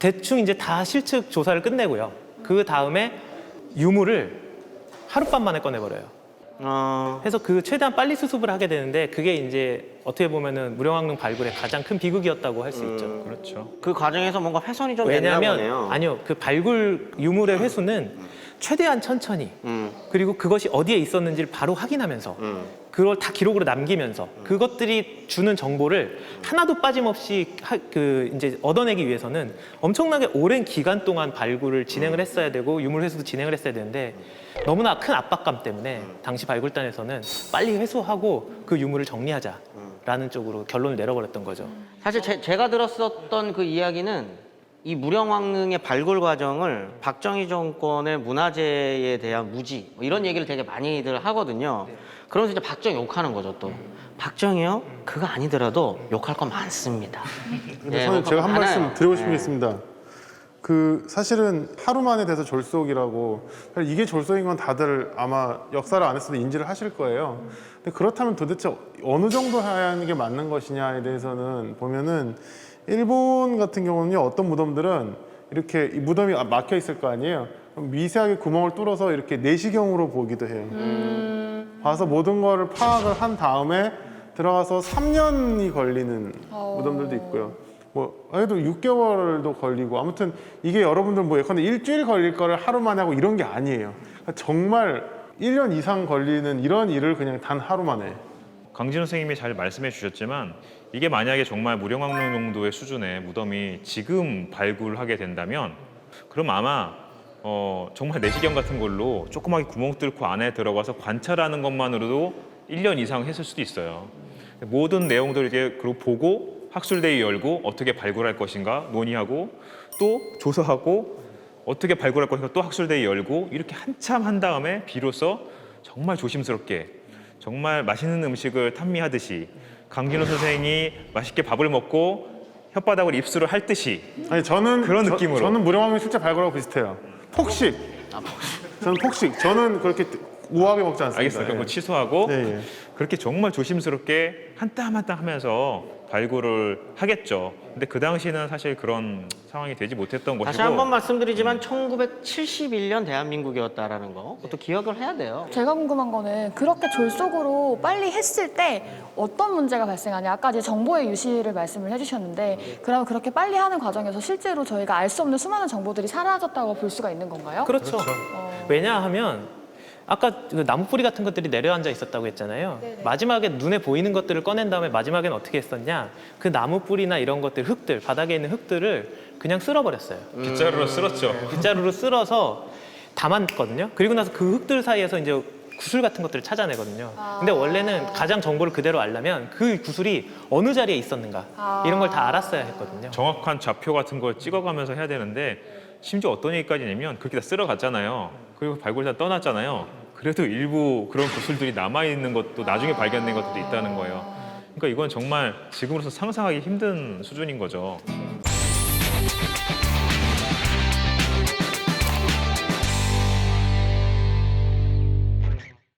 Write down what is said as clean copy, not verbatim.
대충 이제 다 실측 조사를 끝내고요. 그 다음에 유물을 하룻밤 만에 꺼내버려요. 해서 그 최대한 빨리 수습을 하게 되는데 그게 이제 어떻게 보면은 무령왕릉 발굴의 가장 큰 비극이었다고 할 수 있죠. 그렇죠. 그 과정에서 뭔가 훼손이 좀 됐나 왜냐하면 보네요. 아니요, 그 발굴 유물의 회수는 최대한 천천히 그리고 그것이 어디에 있었는지를 바로 확인하면서 그걸 다 기록으로 남기면서 그것들이 주는 정보를 하나도 빠짐없이 이제 얻어내기 위해서는 엄청나게 오랜 기간 동안 발굴을 진행을 했어야 되고 유물 회수도 진행을 했어야 되는데 너무나 큰 압박감 때문에 당시 발굴단에서는 빨리 회수하고 그 유물을 정리하자라는 쪽으로 결론을 내려버렸던 거죠. 사실 제가 들었었던 그 이야기는 이 무령왕릉의 발굴 과정을 박정희 정권의 문화재에 대한 무지 뭐 이런 얘기를 되게 많이들 하거든요. 그러면서 이제 박정희 욕하는 거죠 또. 박정희요? 그거 아니더라도 욕할 건 많습니다. 근데 네, 저는 제가 한 많아요. 말씀 드리고 싶은 게 있습니다. 그 사실은 하루 만에 돼서 졸속이라고, 사실 이게 졸속인 건 다들 아마 역사를 안 했어도 인지를 하실 거예요. 근데 그렇다면 도대체 어느 정도 하는 게 맞는 것이냐에 대해서는 보면은 일본 같은 경우는요, 어떤 무덤들은 이렇게 이 무덤이 막혀 있을 거 아니에요. 그럼 미세하게 구멍을 뚫어서 이렇게 내시경으로 보기도 해요. 봐서 모든 거를 파악을 한 다음에 들어가서 3년이 걸리는 무덤들도 있고요. 뭐 해도 6개월도 걸리고, 아무튼 이게 여러분들 뭐 예컨대 일주일 걸릴 거를 하루 만에 하고 이런 게 아니에요. 그러니까 정말 1년 이상 걸리는 이런 일을 그냥 단 하루 만에. 강진호 선생님이 잘 말씀해 주셨지만 이게 만약에 정말 무령왕릉 정도의 수준의 무덤이 지금 발굴하게 된다면 그럼 아마 정말 내시경 같은 걸로 조그맣게 구멍 뚫고 안에 들어가서 관찰하는 것만으로도 1년 이상 했을 수도 있어요. 모든 내용들을 이렇게 보고 학술대회 열고 어떻게 발굴할 것인가 논의하고 또 조사하고 어떻게 발굴할 것인가 또 학술대회 열고 이렇게 한참 한 다음에 비로소 정말 조심스럽게 정말 맛있는 음식을 탐미하듯이 강진호 선생이 맛있게 밥을 먹고 혓바닥을 입술을 핥듯이 아니 저는 그런 느낌으로. 저는 무령왕릉 실제 발굴하고 비슷해요. 폭식. 저는 폭식. 저는 그렇게 우아하게 먹지 않습니다. 알겠어요. 그럼 예. 그거 취소하고 예, 예. 그렇게 정말 조심스럽게 한 땀 한 땀 하면서 발굴을 하겠죠. 근데 그 당시는 사실 그런 상황이 되지 못했던 것이고 다시 한 번 말씀드리지만 1971년 대한민국이었다라는 거 그것도 기억을 해야 돼요. 제가 궁금한 거는 그렇게 졸속으로 빨리 했을 때 어떤 문제가 발생하냐. 아까 이제 정보의 유실을 말씀을 해주셨는데 그러면 그렇게 빨리 하는 과정에서 실제로 저희가 알 수 없는 수많은 정보들이 사라졌다고 볼 수가 있는 건가요? 그렇죠. 왜냐하면 아까 그 나무 뿌리 같은 것들이 내려앉아 있었다고 했잖아요. 네네. 마지막에 눈에 보이는 것들을 꺼낸 다음에 마지막에는 어떻게 했었냐? 그 나무 뿌리나 이런 것들, 흙들, 바닥에 있는 흙들을 그냥 쓸어버렸어요. 빗자루로 쓸었죠. 빗자루로 쓸어서 담았거든요. 그리고 나서 그 흙들 사이에서 이제 구슬 같은 것들을 찾아내거든요. 근데 원래는 가장 정보를 그대로 알려면 그 구슬이 어느 자리에 있었는가 이런 걸 다 알았어야 했거든요. 정확한 좌표 같은 걸 찍어가면서 해야 되는데 심지어 어떤 얘기까지냐면 그렇게 다 쓸어갔잖아요. 그리고 발굴단 떠났잖아요. 그래도 일부 그런 구슬들이 남아있는 것도 나중에 발견된 것들도 있다는 거예요. 그러니까 이건 정말 지금으로서 상상하기 힘든 수준인 거죠.